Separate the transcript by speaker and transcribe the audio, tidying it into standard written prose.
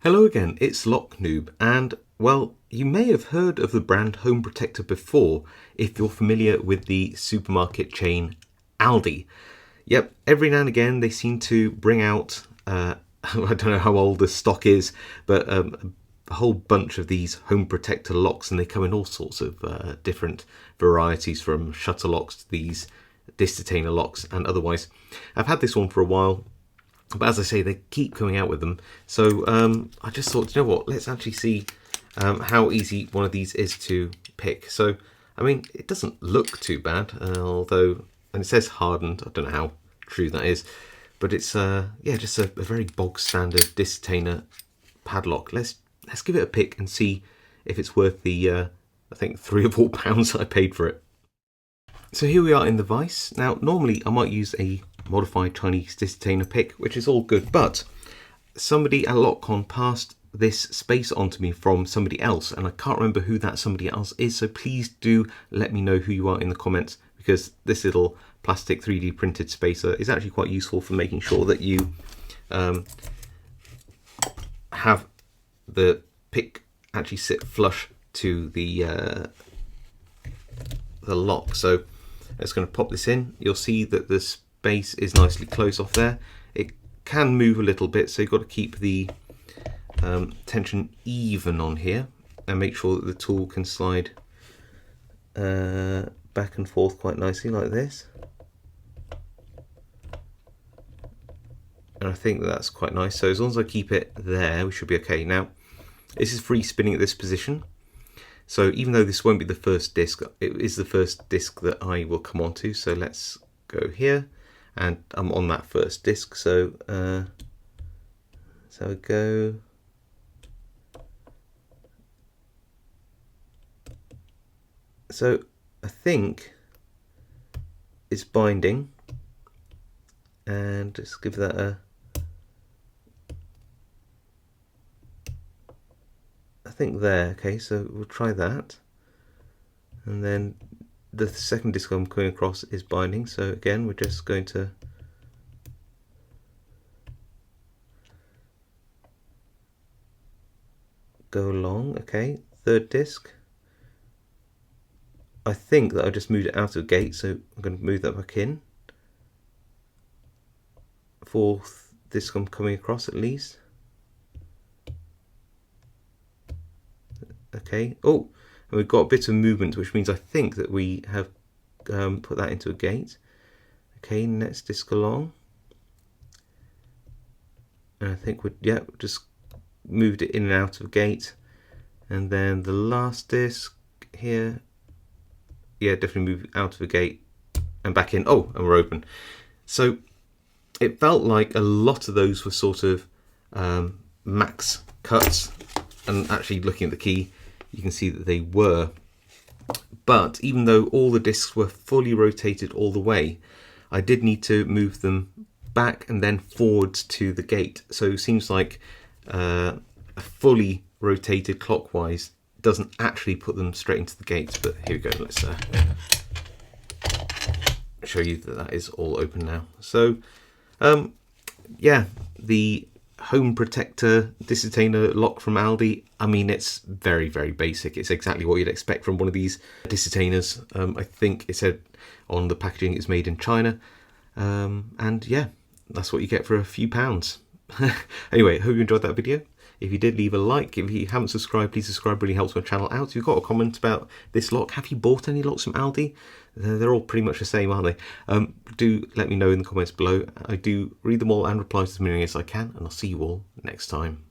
Speaker 1: Hello again, it's Noob, and well, you may have heard of the brand Home Protector before if you're familiar with the supermarket chain Aldi. Yep, every now and again they seem to bring out, I don't know how old the stock is, but a whole bunch of these Home Protector locks, and they come in all sorts of different varieties, from shutter locks to these disc detainer locks and otherwise. I've had this one for a while, but as I say, they keep coming out with them. So I just thought, you know what, let's actually see how easy one of these is to pick. So, I mean, it doesn't look too bad, although, and it says hardened. I don't know how true that is, but it's, yeah, just a very bog standard disc detainer padlock. Let's give it a pick and see if it's worth the, I think, £3 or £4 I paid for it. So here we are in the vise. Now, normally I might use a modified Chinese disc detainer pick, which is all good, but somebody at LockCon passed this space onto me from somebody else, and I can't remember who that somebody else is, so please do let me know who you are in the comments, because this little plastic 3D printed spacer is actually quite useful for making sure that you have the pick actually sit flush to the lock. So I'm just going to pop this in. You'll see that the space is nicely closed off there. It can move a little bit, so you've got to keep the tension even on here and make sure that the tool can slide back and forth quite nicely like this. And I think that's quite nice. So as long as I keep it there, we should be okay. Now, this is free spinning at this position. So even though this won't be the first disc, it is the first disc that I will come onto. So let's go here, and I'm on that first disc. So so we go. So I think it's binding, and just give that a. I think there. Okay, so we'll try that, and then the second disc I'm coming across is binding. So again, we're just going to go along. Okay, third disc. I think that I just moved it out of the gate, so I'm going to move that back in. Fourth disc I'm coming across at least. Okay, oh, and we've got a bit of movement, which means I think that we have put that into a gate. Okay, next disc along. And I think we're, yeah, just moved it in and out of a gate. And then the last disc here, yeah, definitely move out of a gate and back in. Oh, and we're open. So it felt like a lot of those were sort of max cuts, and actually looking at the key, you can see that they were. But even though all the discs were fully rotated all the way, I did need to move them back and then forwards to the gate. So it seems like a fully rotated clockwise doesn't actually put them straight into the gate. But here we go, let's show you that that is all open now. So yeah, the Home Protector disc detainer lock from Aldi, I mean, it's very, very basic. It's exactly what you'd expect from one of these disc detainers. I think it said on the packaging it's made in China, and yeah, that's what you get for a few pounds. Anyway, hope you enjoyed that video. If you did, leave a like. If you haven't subscribed, please subscribe, really helps my channel out. If you've got a comment about this lock, have you bought any locks from Aldi? They're all pretty much the same, aren't they? Do let me know in the comments below. I do read them all and reply to as many as I can, and I'll see you all next time.